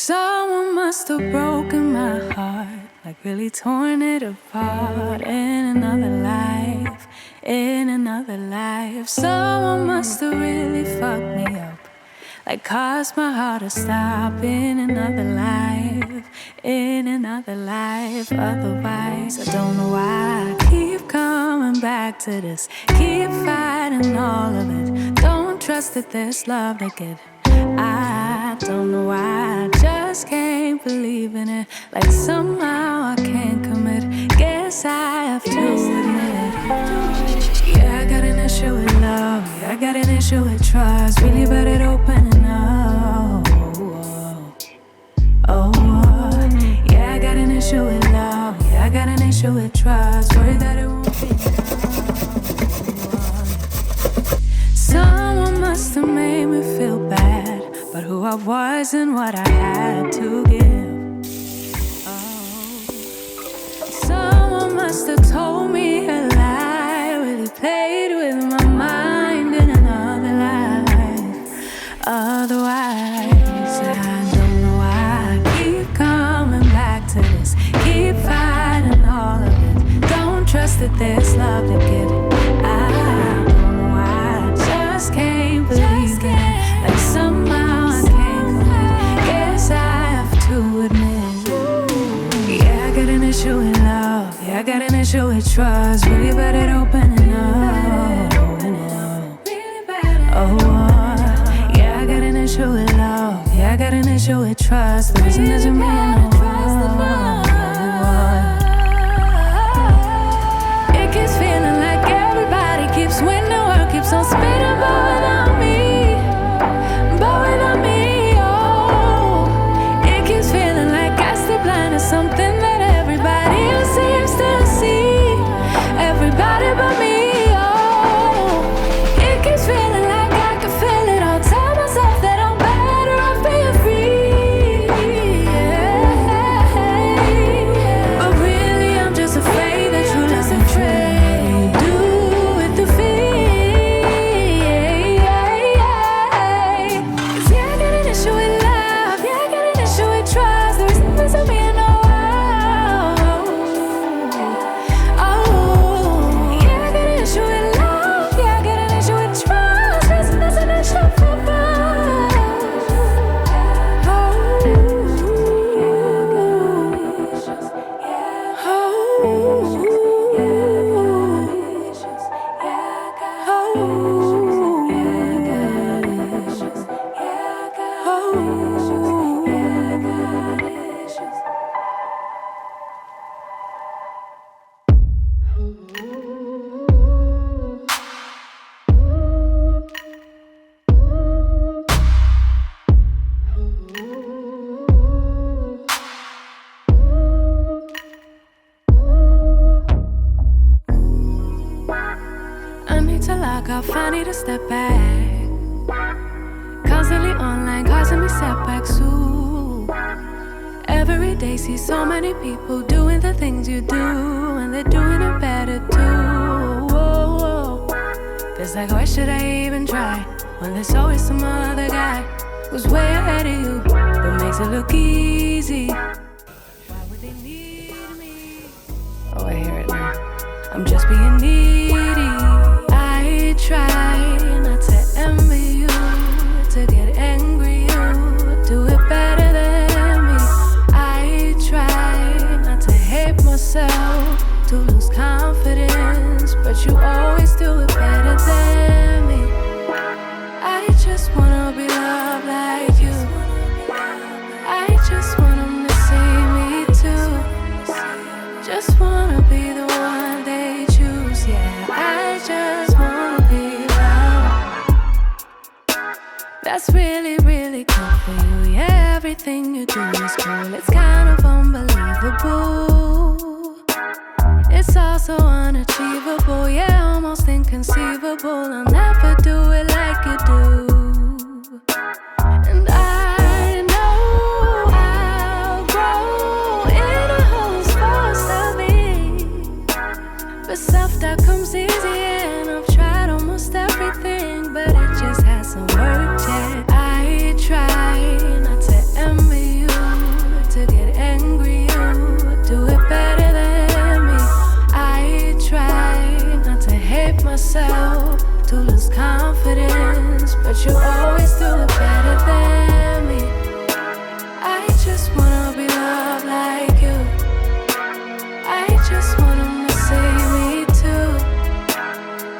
Someone must have broken my heart, like really torn it apart. In another life, in another life. Someone must have really fucked me up, like caused my heart to stop. In another life, in another life. Otherwise, I don't know why I keep coming back to this. Keep fighting all of it. Don't trust that there's love to get. I don't know why, I just can't believe in it. Like somehow I can't commit. Guess I have to admit. Yeah, I got an issue with love. Yeah, I got an issue with trust. Really bad at opening up. Yeah, I got an issue with love. Yeah, I got an issue with trust. Worried that it won't be enough. Someone must have made me feel bad, but who I was and what I had to give. Someone must have told me a lie, really played with my mind in another life. Otherwise, I don't know why I keep coming back to this. Keep fighting all of it. Don't trust that there's love to get. I don't know why I just can't believe it. Like somehow I can't commit. Guess I have to admit. Yeah, I got an issue with love. Yeah, I got an issue with trust. Really bad at opening up. Yeah, I got an issue with love. Yeah, I got an issue with trust. The reason doesn't mean no more. It keeps feeling like everybody keeps winning. World keeps on spinning, but without me. But without me, oh. It keeps feeling like I stay blind to something that everybody else seems to see. Everybody but me, oh. It keeps feeling like I can feel it all. Tell myself that I'm better off being free, yeah. But really I'm just afraid that true love and trade do with the fear, yeah. 'Cause yeah, I got an issue with love. Yeah, I got an issue with trust. There isn't this of me in no world. Oh, yeah, I got an issue with love. Yeah, I got an issue with trust. There's an issue for both. I need to log off, I need to step back. Constantly online, causing me setbacks too. Every day see so many people doing the things you do, and they're doing it better too. Whoa. Feels like, why should I even try, when there's always some other guy who's way ahead of you, but makes it look easy. Why would they need me? Oh, I hear it now. I'm just being needy. I try not to envy you, to get angry you do it better than me. I try not to hate myself, to lose confidence, but you always do it better than me. I just wanna be loved like you. I just want them to see me too. Just wanna be the one they choose. Yeah, I just wanna be loved. That's really, really cool for you. Yeah, everything you do is cool. It's kind of unbelievable. It's also unachievable. Yeah, almost inconceivable. I'll never do it like you do. And I know I'll grow into who's supposed to be. But self-doubt comes easy, and I've tried almost everything, but it just hasn't worked yet. I try not to envy you, to lose confidence, but you always do it better than me. I just wanna be loved like you. I just want them to see me too.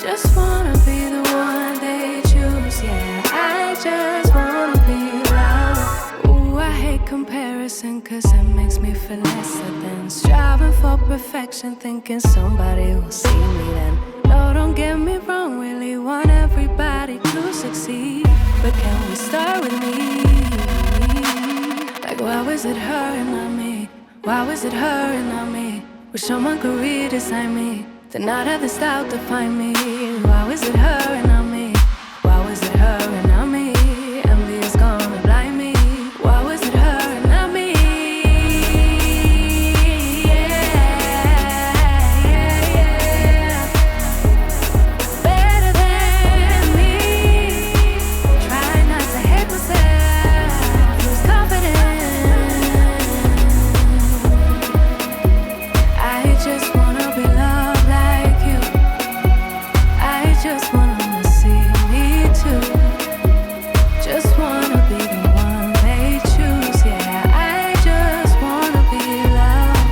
Just wanna be the one they choose. Yeah, I just wanna be loved. Ooh, I hate comparison, cause it makes me feel lesser than striving for perfection, thinking somebody will see me then. No, don't get me wrong, really want everybody to succeed, but can we start with me? Like, why was it her and not me? Why was it her and not me? Wish someone could redesign me, then I'd have the style to find me. Why was it her and not me? Why was it her and not me? Envy is gonna blind me. Why was it her and not me? Better than me. Try not to hate myself, lose confidence. I just wanna be loved like you. I just want them to see me too. Just wanna be the one they choose. Yeah, I just wanna be loved.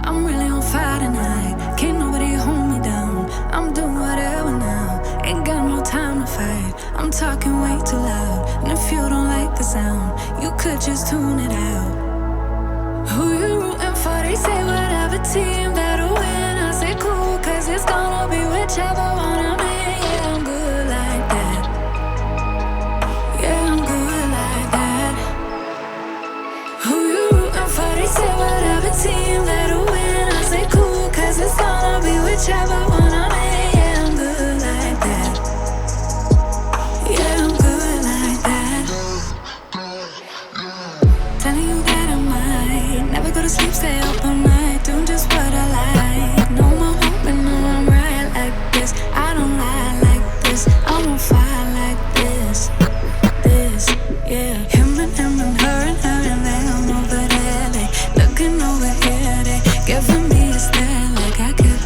I'm really on fire tonight. Can't nobody hold me down. I'm doing whatever now. Ain't got no time to fight. I'm talking way too loud. And if you don't like the sound, you could just tune it out. Who you rooting for? They say whatever team that'll win. I say cool, cause it's gonna be whichever one I'm in. Yeah, I'm good like that. Yeah, I'm good like that. Who you rooting for? They say whatever team that'll win. I say cool, cause it's gonna be whichever one I'm in. Yeah, I'm good like that. Yeah, I'm good like that. Telling you that I might never go to sleep, stay up all night, doing just what I like. No more hoping, no, I'm right like this. I don't lie like this. I'm on fire like this. This, yeah. Him and her and her and them over there. They looking over here, they giving me a stare like I care.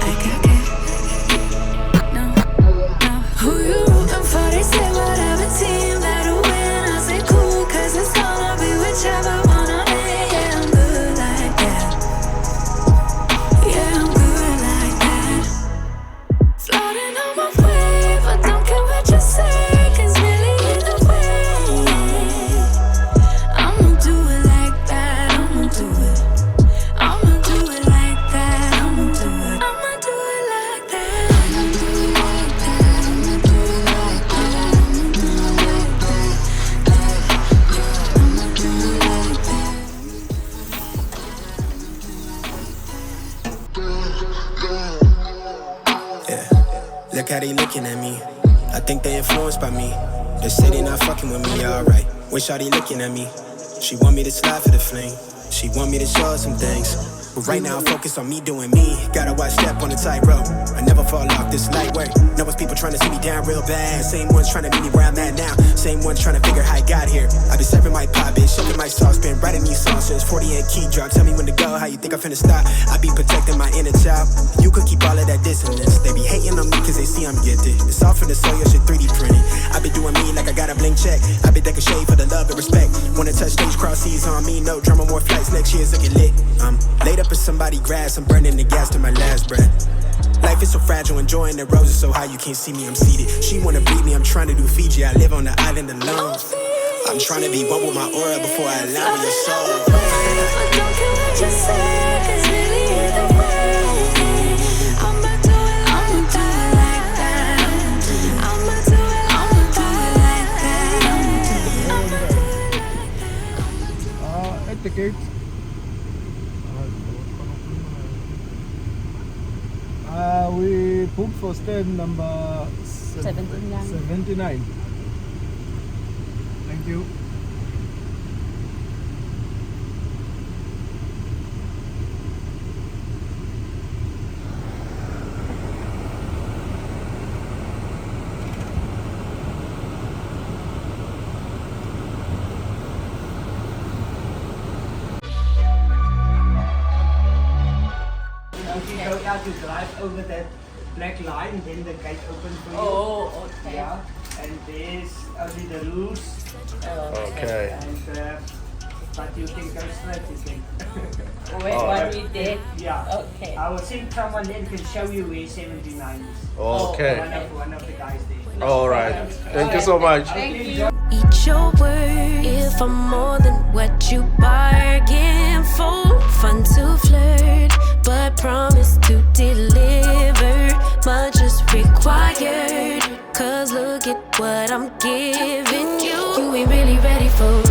Like I care. No, no. Who you rooting for? They say whatever team that'll win. I say cool, cause it's gonna be whichever one I'm in. Yeah, I'm good like that. Yeah, I'm good like that. Floating on my wave, I don't care what you say, cause really either way, I'ma do it like that. I'ma do it. I'ma do it like that. I'ma do it. I'ma do it like that. I'ma do it like that. I'ma do it like that. I'ma do it like that. Yeah, look how they looking at me. I think they influenced by me. They say they not fucking with me, alright. Wish how they looking at me. She want me to slide for the fling. She want me to show her some things. But right now I'm focused on me doing me. Gotta watch step on the tightrope. I never fall off this light work. Know it's people trying to see me down real bad. Same ones trying to meet me where I'm at now. Same ones trying to figure how I got here. I been serving my pop, bitch, shaking my sauce, been writing these songs since 40 and key drop. Tell me when to go, how you think I'm finna stop? I be protecting my inner child. You could keep all of that dissonance. They be hating on me cause they see I'm gifted. It's all from the soul, your shit 3D printed. I be doing me like I got a blank check. I be taking shade for the love and respect. Wanna touch stage, cross seas on me. No drama, more flights next year's looking lit. I'm laid up in somebody grass. I'm burning the gas to my last breath. Life is so fragile, enjoying the roses so high you can't see me, I'm seated. She wanna beat me, I'm trying to do Fiji. I live on the island alone. I'm trying to be one with my aura before I allow your soul. I don't care what you say, cause really either way, I'ma do it like that. I'ma do it like that. I'ma do it like that. At the gate. We booked for stand number 79. Thank you. to drive over that black line, then the gate opens for you. Oh, okay. Yeah, and there's only the rules. Okay. And but you can go straight, you can. When we did. Yeah. Okay. I will send someone then can show you where 79 is. Okay. One of the guys there. All right. Thank you so much. Thank you. Eat your words if I'm more than what you bargain for. Fun to flirt, but promise to deliver. Much is required, cause look at what I'm giving you. You ain't really ready for